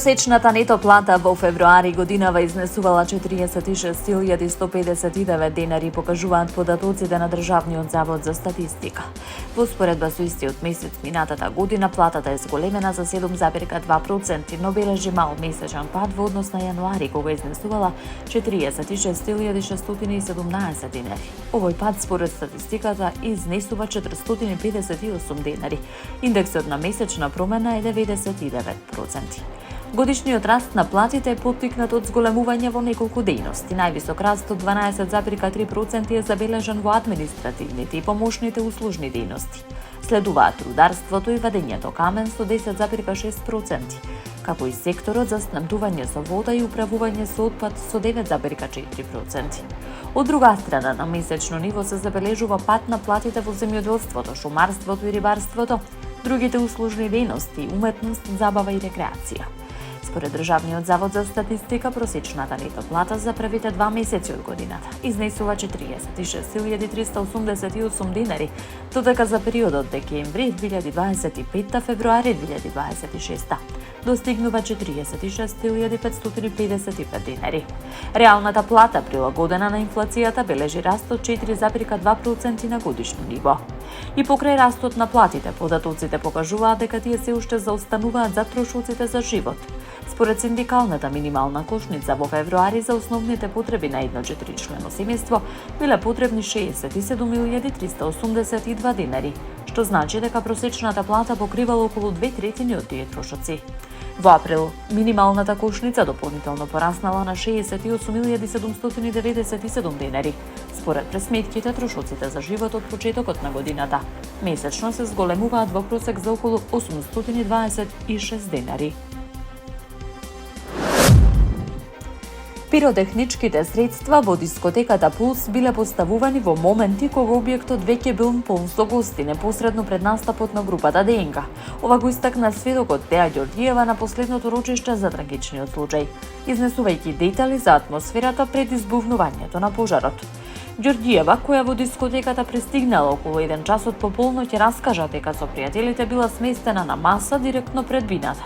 Просечната нето плата во февруари годинава изнесувала 46.159 денари, покажуваат податоците на Државниот завод за статистика. Во споредба со истиот месец минатата година, платата е зголемена за 7,2%, но бележи мал месечен пад во однос на јануари, кога изнесувала 46.617 денари. Овој пад според статистиката изнесува 458 денари. Индексот на месечна промена е 99%. Годишниот раст на платите е поттикнат од зголемување во неколку дејности. Највисок раст од 12,3% е забележан во административните и помошните услужни дејности. Следуваат рударството и вадењето камен со 10,6%, како и секторот за снабдување со вода и управување со отпад со 9,4%. Од друга страна, на месечно ниво се забележува пад на платите во земјоделството, шумарството и рибарството, другите услужни дејности, уметност, забава и рекреација. Според Државниот завод за статистика, просечната нето плата за првите 2 месеци од годината изнесува 46.388 денари, додека за периодот декември 2025 февруари 2026 достигнува 46.555 денари. Реалната плата, прилагодена на инфлацијата, бележи раст од 4,2% на годишно ниво. И покрај растот на платите, податоците покажуваат дека тие се уште заостануваат за трошоците за живот. Според синдикалната минимална кошница во февруари за основните потреби на едно 4-члено семејство биле потребни 67.382 денари, што значи дека просечната плата покривала околу 2/3 од тие трошоци. Во април, минималната кошница дополнително пораснала на 68.797 денари. Според пресметките, трошоците за живот од почетокот на годината месечно се зголемуваат во просек за околу 826 денари. Пиротехничките средства во дискотеката Пулс биле поставувани во моменти кога објектот веќе бил полн со гости непосредно пред настапот на групата ДНК. Ова го истакна сведокот Теа Ѓорѓиева на последното рочиште за трагичниот случај, изнесувајќи детали за атмосферата пред избувнувањето на пожарот. Ѓорѓиева, која во дискотеката пристигнала околу 1 часот по полноќ, раскажа дека со пријателите била сместена на маса директно пред вината.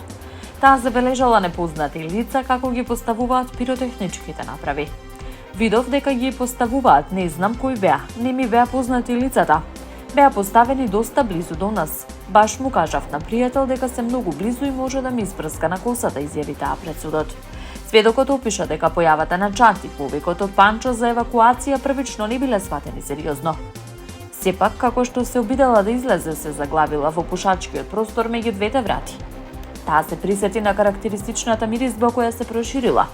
Таа забележала непознати лица како ги поставуваат пиротехничките направи. Видов дека ги поставуваат, не знам кој беа, не ми беа познати лицата. Беа поставени доста близу до нас. Баш му кажав на пријател дека се многу близу и може да ми испрска на косата, изјави таа пред судот. Сведокот опиша дека појавата на Чати, повикот од Панчо за евакуација првично не биле сватени сериозно. Сепак, како што се обидела да излезе, се заглавила во пушачкиот простор меѓу двете врати. Таа се присети на карактеристичната миризба која се проширила.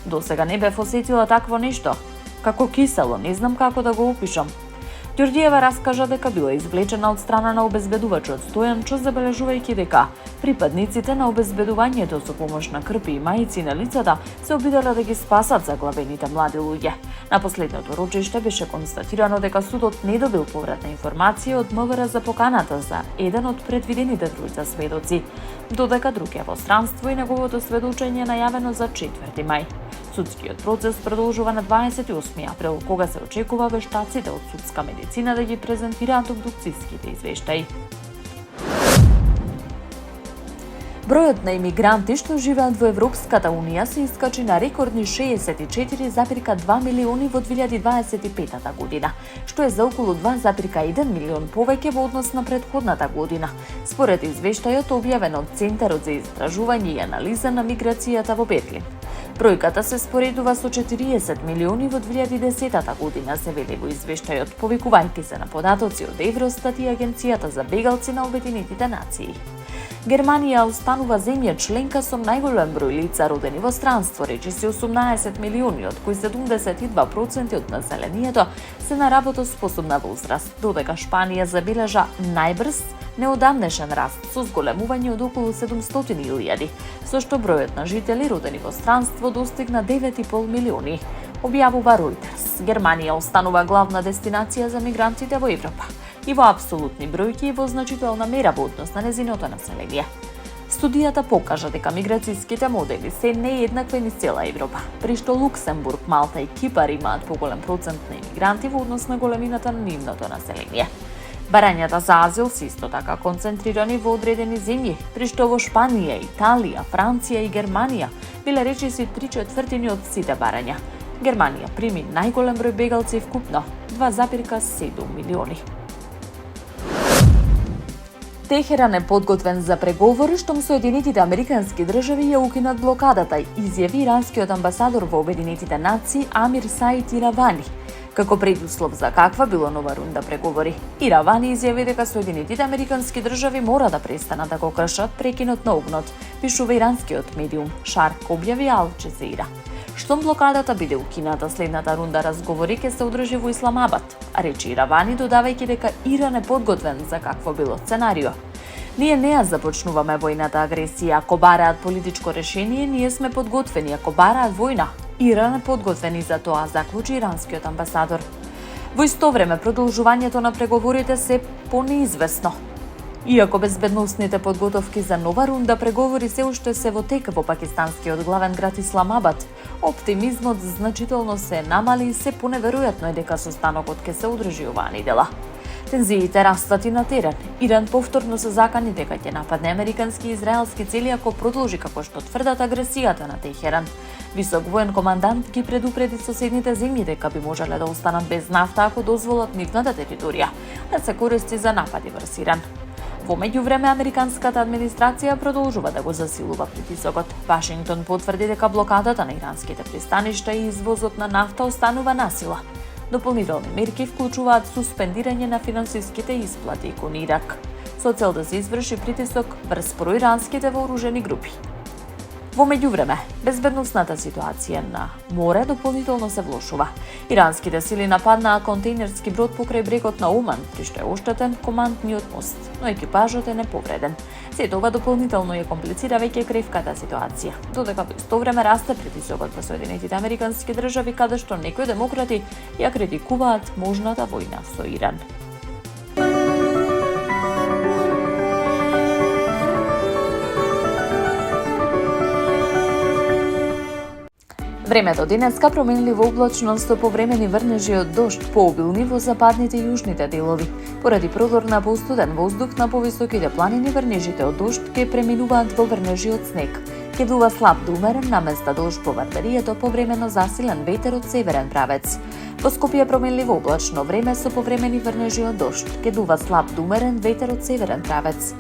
Досега не бев осетила такво нешто. Како кисело, не знам како да го опишам. Ѓорѓиева раскажа дека била извлечена од страна на обезбедувачот Стојанчо, забележувајќи дека припадниците на обезбедувањето со помош на крпи и мајци на лицата се обиделе да ги спасат заглавените млади луѓе. На последното рочиште беше констатирано дека судот не добил повратна информација од МВР за поканата за еден од предвидените тројца сведоци, додека друг е во странство и неговото сведочење најавено за 4 мај. Судскиот процес продолжува на 28 април, кога се очекува вештаците од судска медицина да ги презентираат обдукцијските извештаи. Бројот на имигранти што живеат во Европската Унија се искачи на рекордни 64,2 милиони во 2025 година, што е за околу 2,1 милион повеќе во однос на претходната година, според извештајот објавен од Центарот за истражување и анализа на миграцијата во Берлин. Бројката се споредува со 40 милиони во 2010 година, се вели во извештајот, повикувајќи се на податоци од Евростат и Агенцијата за бегалци на Обединетите нации. Германија останува земја членка со најголем број лица родени во странство, речиси 18 милиони, од кои 72% од населението се на работоспособна возраст, додека Шпанија забележа најбрз неодамнешен раст со зголемување од околу 700.000, со што бројот на жители родени во странство достигна 9,5 милиони, објавува Reuters. Германија останува главна дестинација за мигрантите во Европа и во апсолутни бројки и во значителна мера во однос на нејзиното население. Студијата покажа дека миграцијските модели се нееднакви низ цела Европа, при што Луксембург, Малта и Кипар имаат поголем процент на имигранти во однос на големината на нивното население. Барањата за азил се исто така концентрирани во одредени земји, при што во Шпанија, Италија, Франција и Германија биле речиси 3/4 од сите барања. Германија прими најголем број бегалци вкупно 2,7 милиони. Техеран е подготвен за преговори штом Соединетите Американски држави ја укинат блокадата, изјави иранскиот амбасадор во Обединетите нации Амир Саид Иравани, како предуслов за каква било нова рунда преговори. Иравани изјави дека Соединетите Американски држави мора да престанат да го кршат прекинот на огнот, пишува иранскиот медиум Шарк, објави Ал Џезира. Штом блокадата биде укината, следната рунда разговори ќе се одржи во Исламабад, рече Иравани, додавајќи дека Иран е подготвен за какво било сценарио. Ние не ја започнуваме војната агресија, ако бараат политичко решение, ние сме подготвени, ако бараат војна. Иран е подготвен и за тоа, заклучи иранскиот амбасадор. Во исто време, продолжувањето на преговорите се понеизвестно. Иако безбедносните подготовки за нова рунда преговори се уште се во тек во пакистанскиот главен град Исламабад, оптимизмот значително се намали и се поневеројатно е дека состанокот ќе се одржи оваа недела. Тензиите растат и на терен. Иран повторно се закани дека ќе нападне американски и израелски цели ако продолжи како што тврдат агресијата на Техеран. Висок воен командант ги предупреди соседните земји дека би можеле да останат без нафта ако дозволат нивната територија да се користи за напади врз Иран. Во меѓувреме, американската администрација продолжува да го засилува притисокот. Вашингтон потврди дека блокадата на иранските пристаништа и извозот на нафта останува насила. Дополнителни мерки вклучуваат суспендирање на финансиските исплати кон Ирак, со цел да се изврши притисок врз проиранските вооружени групи. Во меѓувреме, безбедносната ситуација на море дополнително се влошува. Иранските сили нападнаа контејнерски брод покрај брегот на Оман, при што е оштетен командниот мост, но екипажот е неповреден. Сето ова дополнително ја комплицира веќе кревката ситуација, додека во исто време расте притисокот во Соединетите Американски држави, каде што некои демократи ја критикуваат можната војна со Иран. Времето денеска променливо облачно со повремени врнежи од дожд, пообилни во западните и јужните делови. Поради продор на постуден воздух на повисоките планини, врнежите од дожд ќе преминуваат во врнежи од снег. Ќе дува слаб до умерен, наместа дожд по варварието повремено засилен ветер од северен правец. Во Скопје променливо облачно време со повремени врнежи од дожд. Ќе дува слаб до умерен ветер од северен правец.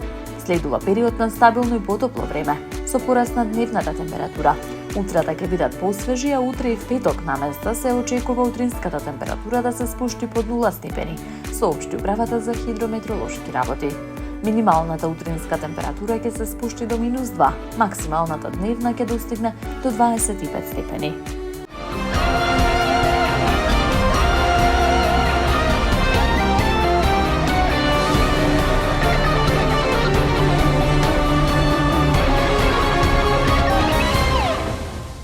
Следува период на стабилно и потопло време, со пораст на дневната температура. Утрата ќе бидат посвежи, а утре и в петок наместа се очекува утринската температура да се спушти под 0 степени, соопшти управата за хидрометеоролошки работи. Минималната утринска температура ќе се спушти до -2, максималната дневна ќе достигне до 25 степени.